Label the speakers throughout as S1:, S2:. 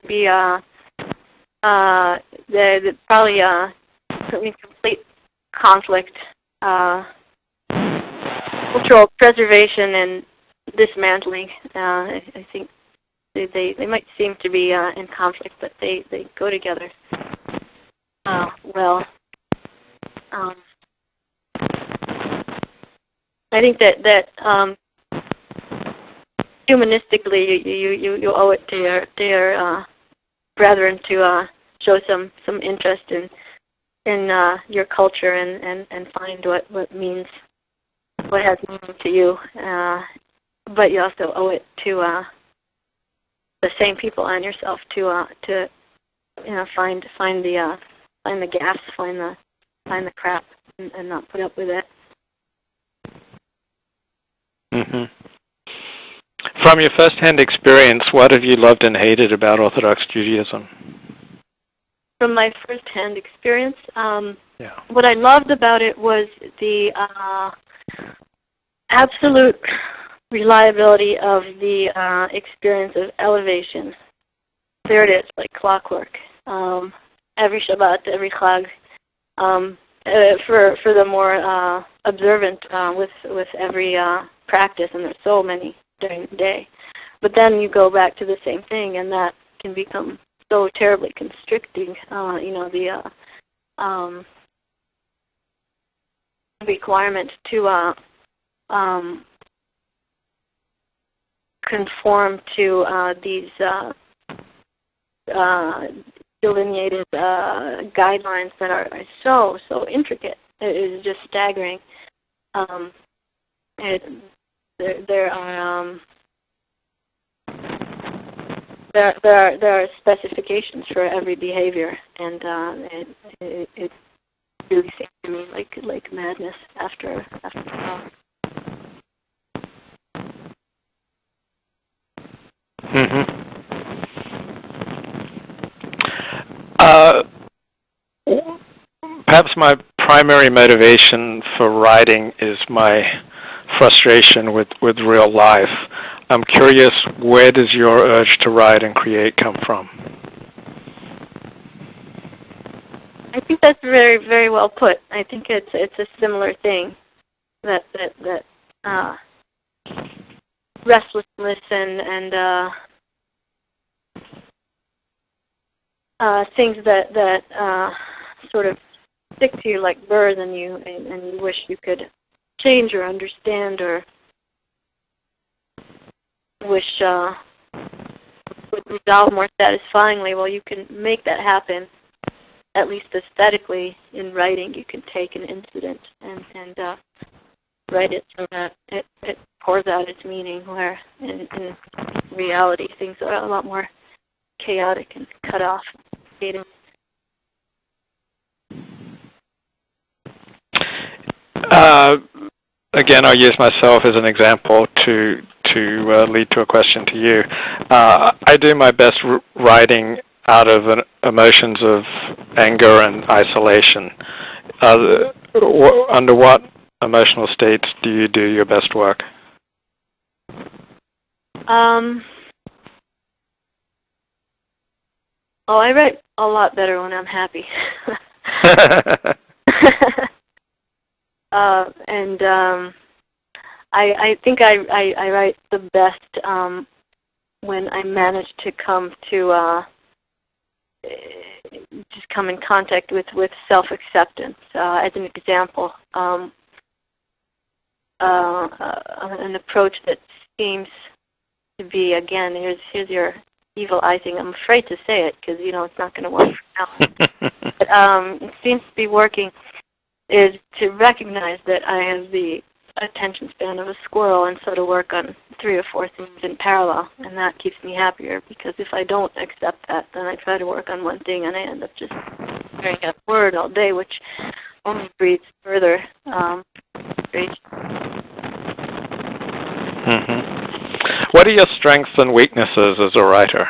S1: be probably in complete conflict, cultural preservation and dismantling. I think they might seem to be in conflict, but they go together well. I think that humanistically, you owe it to your brethren to show some interest in your culture and find what has meaning to you. But you also owe it to the same people and yourself to find the gaps, find the crap, and not put up with it.
S2: Mm-hmm. From your first-hand experience, what have you loved and hated about Orthodox Judaism?
S1: From my first-hand experience, what I loved about it was the absolute reliability of the experience of elevation. There it is, like clockwork. Every Shabbat, every Chag. For the more observant, with every practice, and there's so many during the day. But then you go back to the same thing, and that can become so terribly constricting. The requirement to conform to these delineated guidelines that are so intricate. It is just staggering. There are specifications for every behavior, and it really seems to me like madness after a while.
S2: Mm-hmm. Perhaps my primary motivation for writing is my frustration with real life. I'm curious, where does your urge to write and create come from?
S1: I think that's very, very well put. I think it's a similar thing, that restlessness and things that sort of stick to you like burrs, and you wish you could change or understand, or wish would resolve more satisfyingly. Well, you can make that happen, at least aesthetically, in writing. You can take an incident and write it so that it pours out its meaning, where in reality things are a lot more chaotic and cut off.
S2: Again, I'll use myself as an example to lead to a question to you. I do my best writing out of emotions of anger and isolation. Under what emotional states do you do your best work?
S1: I write a lot better when I'm happy. I think I write the best when I manage to come to just come in contact with self-acceptance. As an example, an approach that seems to be, again, here's your evil icing. I'm afraid to say it because it's not going to work now. But it seems to be working. Is to recognize that I have the attention span of a squirrel, and so to work on 3 or 4 things in parallel, and that keeps me happier, because if I don't accept that, then I try to work on one thing and I end up just staring at a word all day, which only breeds further rage.
S2: Mm-hmm. What are your strengths and weaknesses as a writer?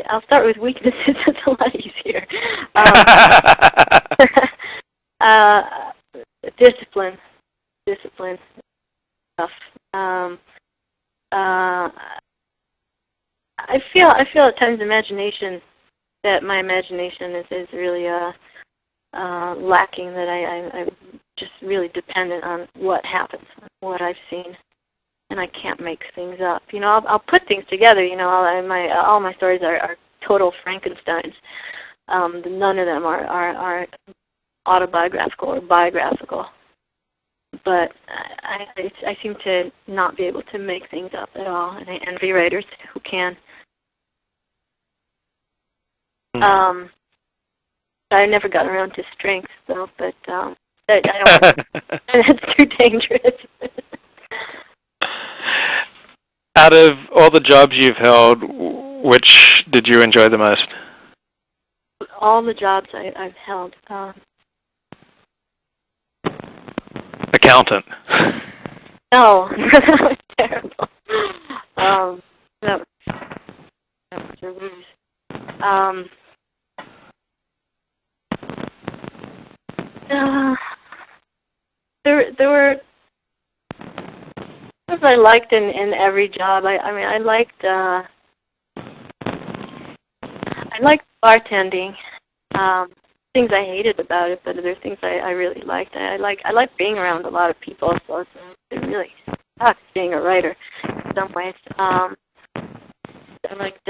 S2: I'll start with weaknesses. It's a lot easier.
S1: Discipline stuff. I feel at times imagination, that my imagination is really lacking. That I'm just really dependent on what happens, what I've seen, and I can't make things up. I'll put things together. All my stories are total Frankensteins. None of them are autobiographical or biographical. But I seem to not be able to make things up at all, and I envy writers who can. I never got around to strengths, though, but I don't. It's too dangerous.
S2: Out of all the jobs you've held, which did you enjoy the most?
S1: All the jobs I've held.
S2: Accountant.
S1: No, that was terrible. That was a ruse. There were things I liked in every job. I liked bartending. Things I hated about it, but there are things I really liked. I like being around a lot of people, so it really sucks being a writer in some ways. I liked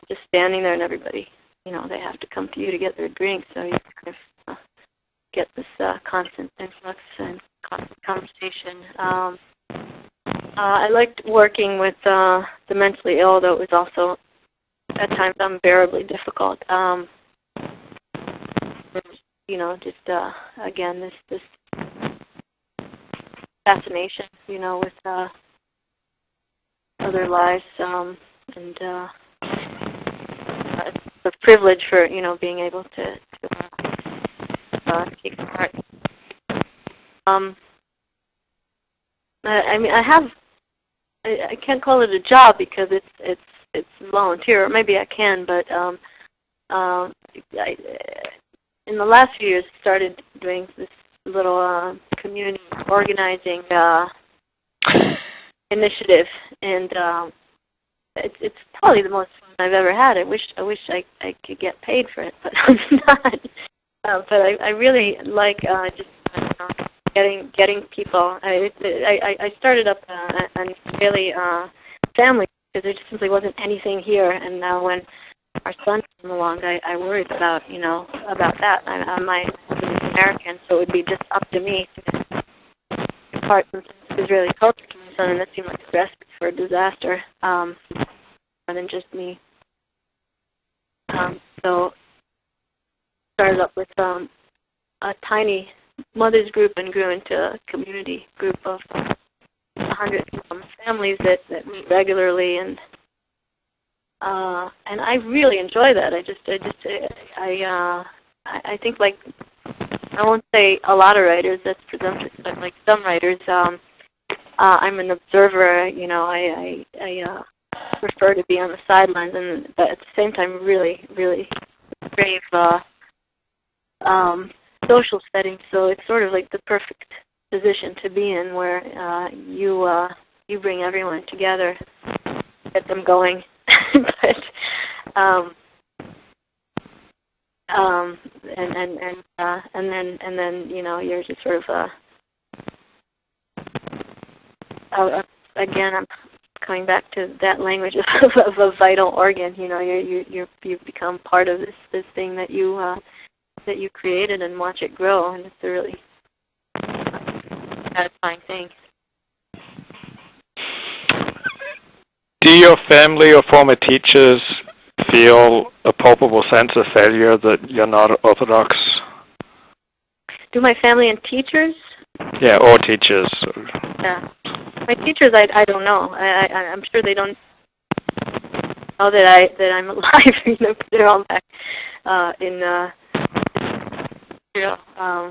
S1: just standing there and everybody, they have to come to you to get their drink, so you kind of get this constant influx and constant conversation. I liked working with the mentally ill, though it was also at times unbearably difficult. Again, this fascination, with other lives, and the privilege for being able to take part. I can't call it a job because it's volunteer, or maybe I can, but in the last few years started doing this little community organizing initiative, and it's probably the most fun I've ever had. I wish I could get paid for it, but I'm not. But I really like just getting people. I started up a daily family because there just simply wasn't anything here, and now when our son came along, I worried about that. My husband is American, so it would be just up to me to impart some Israeli culture to my son, and that seemed like a recipe for a disaster, more than just me. So started up with a tiny mothers group and grew into a community group of 100 families that meet regularly, and I really enjoy that. I think, like, I won't say a lot of writers, that's presumptuous, but like some writers, I'm an observer. I prefer to be on the sidelines, but at the same time, really, really crave social settings. So it's sort of like the perfect position to be in, where you bring everyone together, get them going. But and then you're just sort of again, I'm coming back to that language of a vital organ. You become part of this thing that you created, and watch it grow, and it's a really satisfying thing.
S2: Do your family or former teachers feel a palpable sense of failure that you're not Orthodox?
S1: Do my family and teachers?
S2: Yeah, or teachers.
S1: Yeah. My teachers, I don't know. I'm sure they don't know that I'm alive. They're all back in Israel. I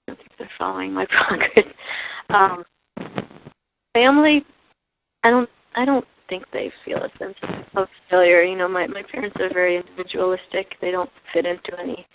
S1: don't think they're following my progress. Family, I don't think they feel a sense of failure. My parents are very individualistic. They don't fit into any